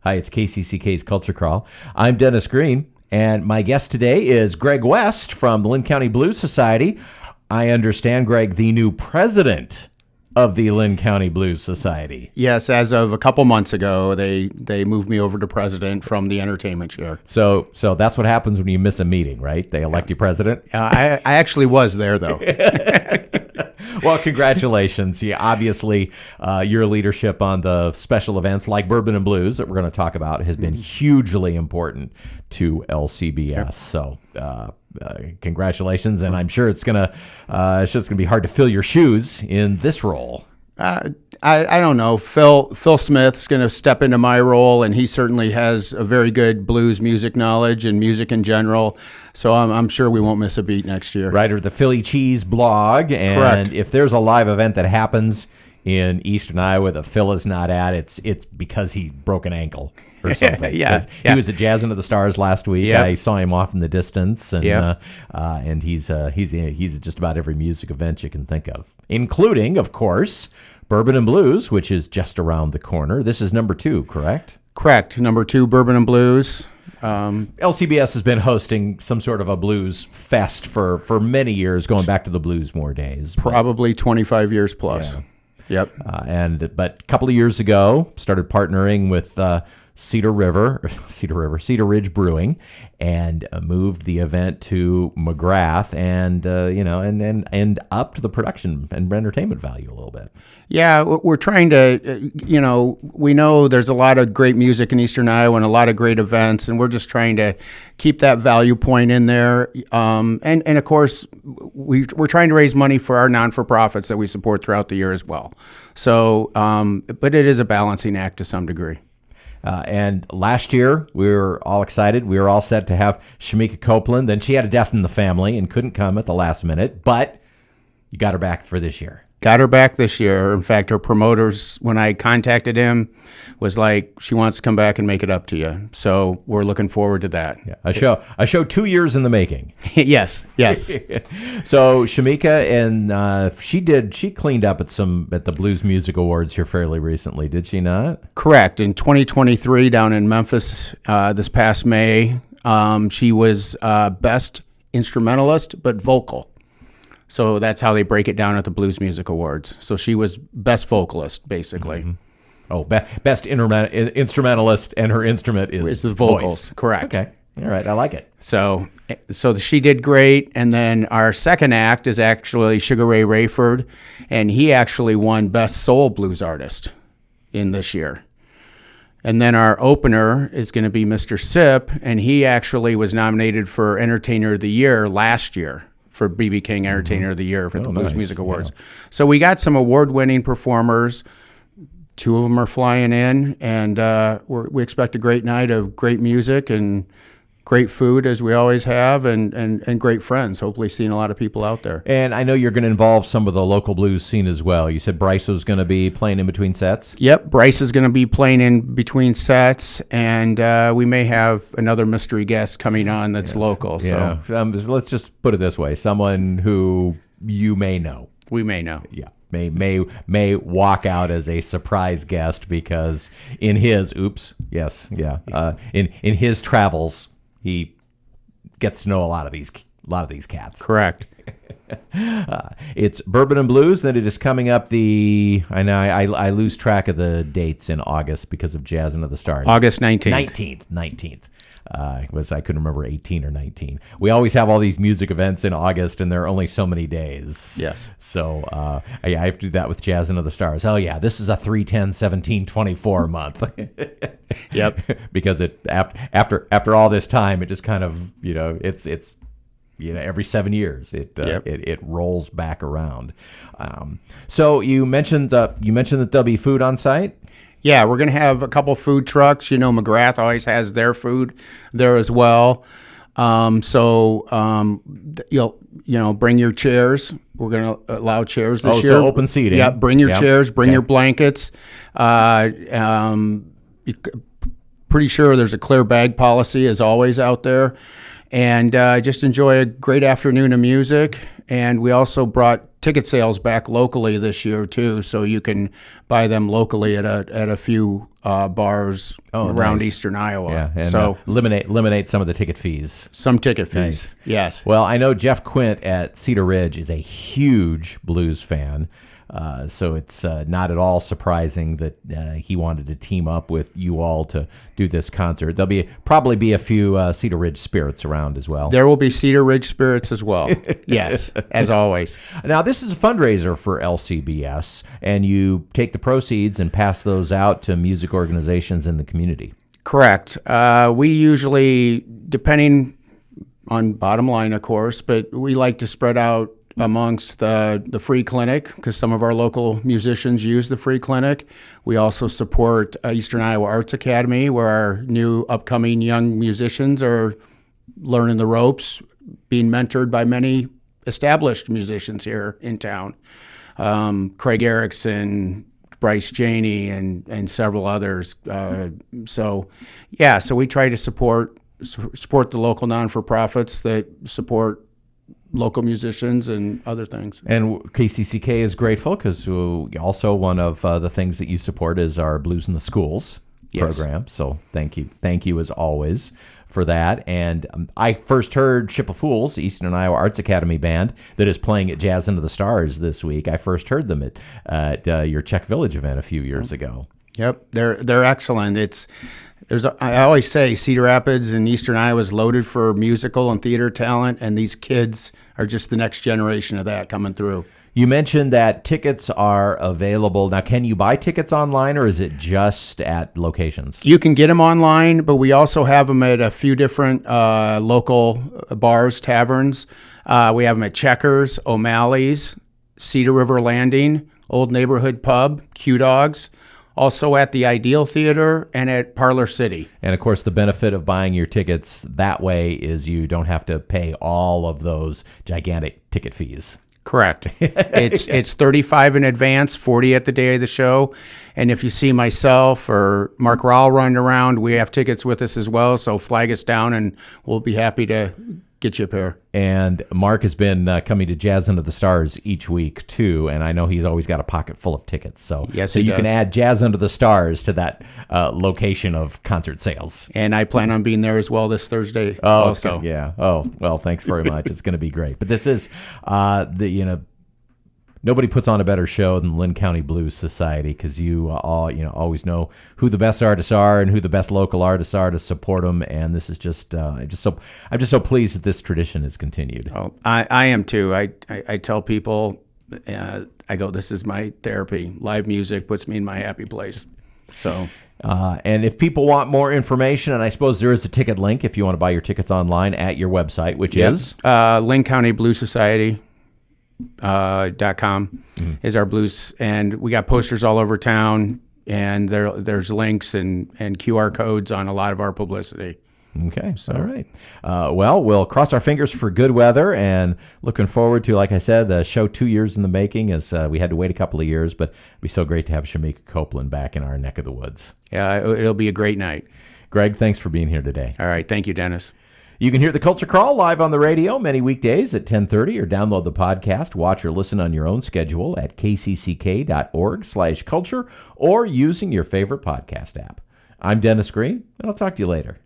Hi, it's KCCK's Culture Crawl. I'm Dennis Green, and my guest today is Greg West from the Linn County Blues Society. I understand, Greg, the new president of the Linn County Blues Society. Yes, as of a couple months ago, they moved me over to president from the entertainment chair. So that's what happens when you miss a meeting, right? They elect you president? I actually was there, though. Well, congratulations. Yeah, obviously, your leadership on the special events like Bourbon Blues that we're going to talk about has been hugely important to LCBS. Yep. So congratulations, and I'm sure it's gonna be hard to fill your shoes in this role. I don't know. Phil Smith's going to step into my role, and he certainly has a very good blues music knowledge and music in general. So I'm sure we won't miss a beat next year. Writer of the Philly Cheese blog, and correct. If there's a live event that happens in Eastern Iowa that Phil is not at, it's because he broke an ankle or something. Yeah. He was at Jazz Under the Stars last week. Yep. I saw him off in the distance, and yep. And he's at just about every music event you can think of, including, of course, Bourbon Blues, which is just around the corner. This is number 2, correct? Correct. Number 2, Bourbon Blues. LCBS has been hosting some sort of a blues fest for many years, going back to the Bluesmore days. Probably 25 years plus. Yeah. Yep. But a couple of years ago, started partnering with Cedar Ridge Brewing, and moved the event to McGrath, and upped the production and entertainment value a little bit. Yeah, we're trying to, we know there's a lot of great music in Eastern Iowa and a lot of great events, and we're just trying to keep that value point in there. And of course, we're trying to raise money for our non-for-profits that we support throughout the year as well. So, but it is a balancing act to some degree. And last year, we were all excited. We were all set to have Shemekia Copeland. Then she had a death in the family and couldn't come at the last minute. But you got her back for this year. Got her back this year. In fact, her promoters, when I contacted him, was like, she wants to come back and make it up to you. So we're looking forward to that. Yeah, a show 2 years in the making. Yes. So Shemekia, and she cleaned up at the Blues Music Awards here fairly recently, did she not? Correct. In 2023, down in Memphis, this past May, she was best instrumentalist, but vocal. So that's how they break it down at the Blues Music Awards. So she was best vocalist, basically. Mm-hmm. Oh, best instrumentalist, and her instrument is the vocals. Voice. Correct. Okay. All right. I like it. So she did great. And then our second act is actually Sugary Rayford, and he actually won Best Soul Blues Artist in this year. And then our opener is going to be Mr. Sipp, and he actually was nominated for Entertainer of the Year last year, for B.B. King Entertainer of the Year for the Blues Music Awards. Yeah. So we got some award-winning performers. 2 of them are flying in, and we expect a great night of great music and great food, as we always have, and great friends. Hopefully seeing a lot of people out there. And I know you're going to involve some of the local blues scene as well. You said Bryce was going to be playing in between sets? Yep, Bryce is going to be playing in between sets, and we may have another mystery guest coming on that's local. Yeah. So let's just put it this way. Someone who you may know. We may know. Yeah. May walk out as a surprise guest because in his in his travels, he gets to know a lot of these cats. Correct. It's Bourbon Blues. Then it is coming up I lose track of the dates in August because of Jazz Under the Stars. August 19th. 19th. I couldn't remember 18 or 19. We always have all these music events in August, and there are only so many days. Yes. So I have to do that with Jazz Under the Stars. Oh yeah, this is a 3/10/17/24 month. Yep. Because after all this time, it just kind of it's every 7 years it rolls back around. So you mentioned that there'll be food on site. Yeah, we're going to have a couple food trucks. McGrath always has their food there as well. You'll bring your chairs. We're going to allow chairs this year. So open seating. Yeah, bring your chairs, bring your blankets. Pretty sure there's a clear bag policy as always out there. And just enjoy a great afternoon of music. And we also brought ticket sales back locally this year too, so you can buy them locally at a few bars around nice. Eastern Iowa. Yeah, and so eliminate some of the ticket fees. some ticket fees. Nice. Yes. Well, I know Jeff Quint at Cedar Ridge is a huge blues fan. So it's not at all surprising that he wanted to team up with you all to do this concert. There'll probably be a few Cedar Ridge spirits around as well. There will be Cedar Ridge spirits as well. Yes, as always. Now, this is a fundraiser for LCBS, and you take the proceeds and pass those out to music organizations in the community. Correct. We usually, depending on bottom line, of course, but we like to spread out amongst the free clinic because some of our local musicians use the free clinic. We also support Eastern Iowa Arts Academy, where our new upcoming young musicians are learning the ropes, being mentored by many established musicians here in town. Craig Erickson, Bryce Janey, and several others. So we try to support the local non-for-profits that support local musicians and other things. And KCCK is grateful because also one of the things that you support is our Blues in the Schools program. So thank you as always for that. And I first heard Ship of Fools, Eastern Iowa Arts Academy band that is playing at Jazz Into the Stars this week. I first heard them at your Czech Village event a few years ago. Yep, they're excellent. I always say Cedar Rapids and Eastern Iowa is loaded for musical and theater talent, and these kids are just the next generation of that coming through. You mentioned that tickets are available. Now, can you buy tickets online, or is it just at locations? You can get them online, but we also have them at a few different local bars, taverns. We have them at Checkers, O'Malley's, Cedar River Landing, Old Neighborhood Pub, Q-Dogs. Also at the Ideal Theater and at Parlor City. And of course, the benefit of buying your tickets that way is you don't have to pay all of those gigantic ticket fees. Correct. It's $35 in advance, $40 at the day of the show. And if you see myself or Mark Rowell running around, we have tickets with us as well. So flag us down and we'll be happy to get you a pair. And Mark has been coming to Jazz Under the Stars each week too, and I know he's always got a pocket full of tickets. So you can add Jazz Under the Stars to that location of concert sales. And I plan on being there as well this Thursday. Also, okay. Yeah. Oh, well, thanks very much. It's going to be great. But this is nobody puts on a better show than Linn County Blues Society because you always know who the best artists are and who the best local artists are to support them. And this is just I'm just so pleased that this tradition has continued. Oh, I am too. I tell people, I go, this is my therapy. Live music puts me in my happy place. So. And if people want more information, and I suppose there is a ticket link if you want to buy your tickets online at your website, which is Linn County Blues Society. .com is our blues, and we got posters all over town, and there's links and QR codes on a lot of our publicity. Okay, so. All right. Well, we'll cross our fingers for good weather, and looking forward to, like I said, the show 2 years in the making, as we had to wait a couple of years, but it'd be so great to have Shemekia Copeland back in our neck of the woods. Yeah, it'll be a great night. Greg, thanks for being here today. All right, thank you, Dennis. You can hear the Culture Crawl live on the radio many weekdays at 10:30 or download the podcast, watch or listen on your own schedule at kcck.org/culture or using your favorite podcast app. I'm Dennis Green, and I'll talk to you later.